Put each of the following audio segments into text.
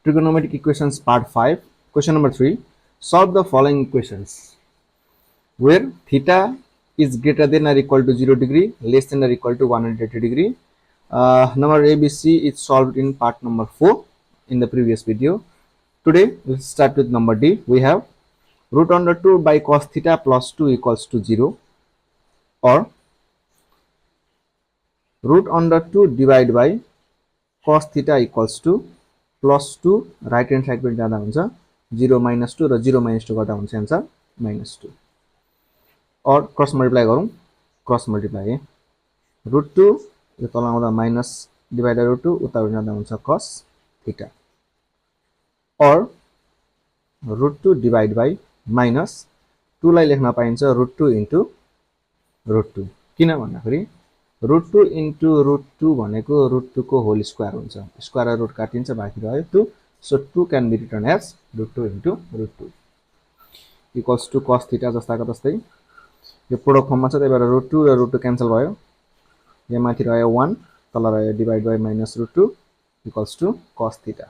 Trigonometric Equations Part 5. Question number 3. Solve the following equations where theta is greater than or equal to 0 degree, less than or equal to 180 degree. Number ABC is solved in part number 4 in the previous video. Today we'll start with number D. We have root under 2 by cos theta plus 2 equals to 0, or root under 2 divided by cos theta equals to plus 2 right hand side पनि जाँदा हुन्छ 0 minus 2 र 0 minus 2 गर्दा हुन्छ answer minus 2, और cross multiply गरौँ, cross multiply root 2 यो तल आउँदा माइनस डिवाइड बाइ root 2 उता जाँदा हुन्छ cos थीटा, और root 2 डिवाइड बाइ माइनस 2 लाई लेख्न पाइन्छ root 2 into root 2, किन भन्दाखेरि root 2 into root 2 भनेको root 2 को होल स्क्वायर हुन्छ, स्क्वायर र रुट काटिन्छ, बाँकी रह्यो 2, so 2 can be written as root 2 into root 2 equals to cos theta जस्ताको तस्तै यो प्रोडक्ट फर्ममा छ, त्यही भएर root 2 र root 2 क्यान्सल भयो, यहाँ माथि रह्यो 1, तल रह्यो divide by minus root 2 equals to cos theta.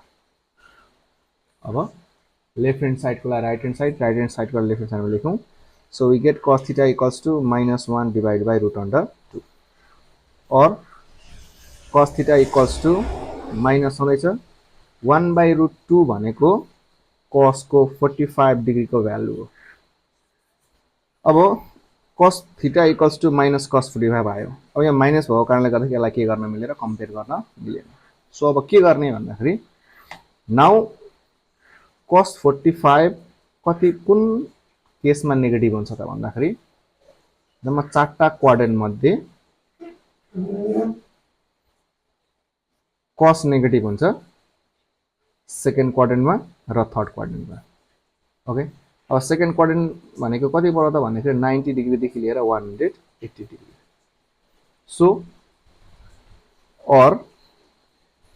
अब लेफ्ट ह्यान्ड साइडको लागि राइट ह्यान्ड साइडको लागि लेफ्ट ह्यान्ड साइडमा लेखौँ, so we get cos theta equals to minus 1 divided by root under 2, or cos theta equals to minus हुँदैछ 1 by root 2 भनेको cos को 45 डिग्री को भ्यालु हो। अब cos theta equals to minus cos 45 आयो, अब यहाँ माइनस भएको कारणले गर्दा यसलाई के गर्न मिलेर कम्पेयर गर्न मिलेन, सो अब के गर्ने भन्दाखेरि नाउ cos 45 कति कुन केसमा नेगेटिभ हुन्छ त भन्दाखेरि जम्मा 4टा क्वाड्रेन्ट मध्ये cos नेगेटिभ हुन्छ सेकेन्ड क्वाड्रेन्टमा र थर्ड क्वाड्रेन्टमा। ओके, अब सेकेन्ड क्वाड्रेन्ट भनेको कति पर्यो त भन्दाखेरि 90 डिग्री देखि लिएर 180 डिग्री, सो और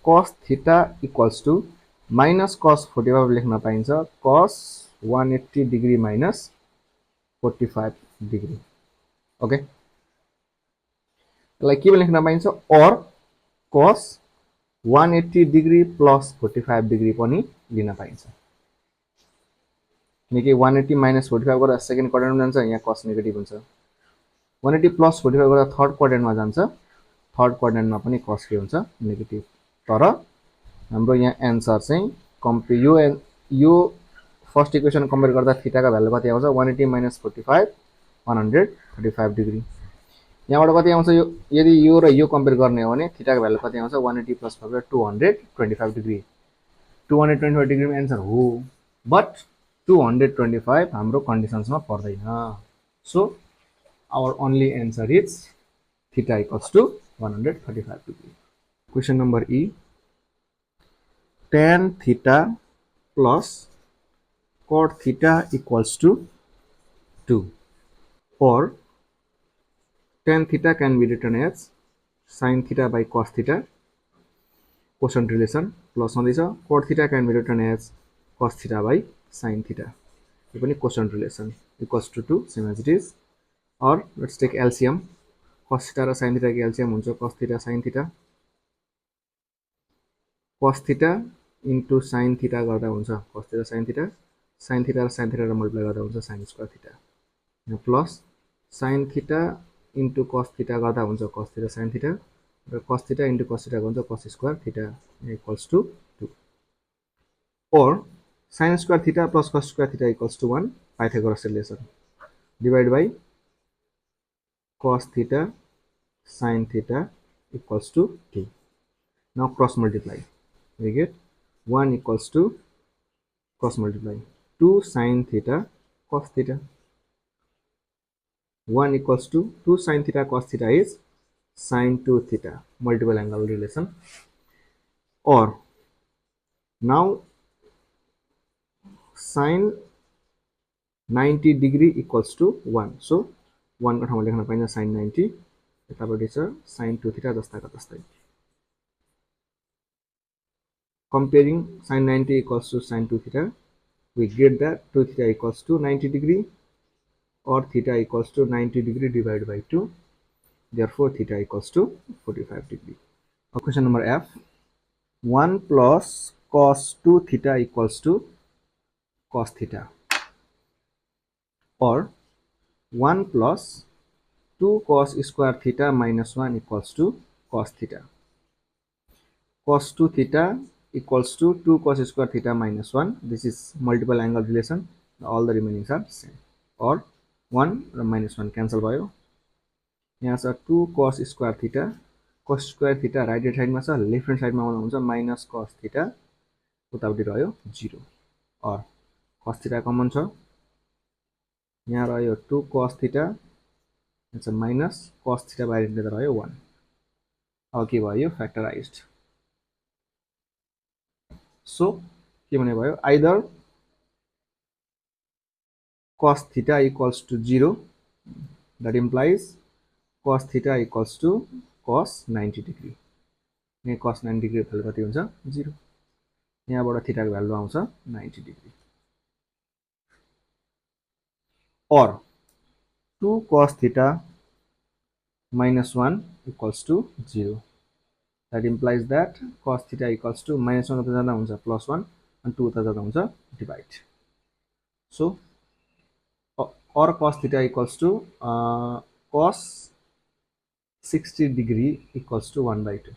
cos theta equals to minus cos 45 लेख्न पाइन्छ cos 180 degree minus 45 degree. Okay, यसलाई के लेख्न पाइन्छ, और cos 180 डिग्री प्लस 45 डिग्री पनि लिन पाइन्छ, किनकि 180 माइनस 45 गर्दा सेकेन्ड क्वाड्रेन्टमा जान्छ, यहाँ cos नेगेटिभ हुन्छ, 180 प्लस 45 गर्दा थर्ड क्वाड्रेन्टमा जान्छ, थर्ड क्वाड्रेन्टमा पनि cos के हुन्छ नेगेटिभ। तर हाम्रो यहाँ एन्सर चाहिँ यो फर्स्ट इक्वेसन कम्पेयर गर्दा थीटाको भ्यालु कति आउँछ 180 माइनस 45 135 डिग्री, यहाँबाट कति आउँछ, यो यदि यो र यो कम्पेयर गर्ने हो भने थीटाको भ्यालु कति आउँछ 180 प्लस 45 225 डिग्री, 225 डिग्रीमा एन्सर हो, बट 225 हाम्रो कन्डिसन्समा पर्दैन, so our only answer is theta equals to 135 degree. Question number E, tan theta plus cot theta equals to 2, or tan theta can be written as sin theta by cos theta, quotient relation plus हुँदैछ, cot theta can be written as cos theta by sin theta, यो पनि quotient relation equals to 2, same as it is, or let's take LCM, cos theta र sin theta को LCM हुन्छ cos theta sin theta, cos theta into sin theta गर्दा हुन्छ cos theta sin theta, sin theta र sin theta र multiply गर्दा हुन्छ sin square theta, यहाँ plus sin theta into cos theta गर्दा हुन्छ cos theta sin theta, र cos theta into cos theta हुन्छ cos square theta equals to 2, or sin square theta plus cos square theta equals to 1, Pythagoras relation, divided by cos theta sin theta equals to 2. Now cross multiply, we get 1 equals to cross multiply 2 sin theta cos theta, 1 equals to 2 sin theta cos theta is sin 2 theta, multiple angle relation, or now sin 90 degree equals to 1, so 1 को ठाउँमा लेख्न पाइन्छ sin 90, यतापट्टि छ sin 2 theta जस्ताको तस्तै, comparing sin 90 equals to sin 2 theta, we get that 2 theta equals to 90 degree, or theta equals to 90 degree divided by 2, therefore theta equals to 45 degree. Question number F, 1 plus cos2θ equals to cos theta, or 1 plus 2 cos square theta minus 1 equals to cos theta. Cos 2 theta equals to 2 cos square theta minus 1. This is multiple angle relation. All the remainings are same. Or 1 र minus 1 cancel भयो. यहाँ छ 2 cos square theta. Cos square theta right hand side मा छ, left hand side मा आउँदा हुन्छ minus cos theta. उतापट्टि रह्यो 0. और cos theta कमन छ. यहाँ रह्यो 2 cos theta. यहाँ छ minus cos theta बाहिर निस्केर रह्यो 1. अब के भयो factorized. So के भने भयो, either cos theta equals to 0, that implies cos theta equals to cos 90 degree. यहाँ cos 90 degree भ्यालु कति हुन्छ 0. यहाँबाट थीटा को भ्यालु आउँछ 90 degree. Or 2 cos theta minus 1 equals to 0. That implies that cos theta equals to minus 1 उता जाँदा हुन्छ plus 1 and 2 उता जाँदा हुन्छ divide. So or cos theta equals to cos 60 degree equals to 1 by 2.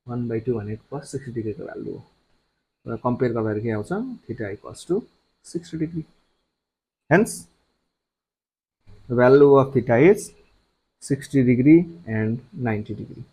1 by 2 भनेको cos 60 degree को value हो. र कम्पेयर गर्दाखेरि के आउँछ theta equals to 60 degree. Hence the value of theta is 60 degree and 90 degree.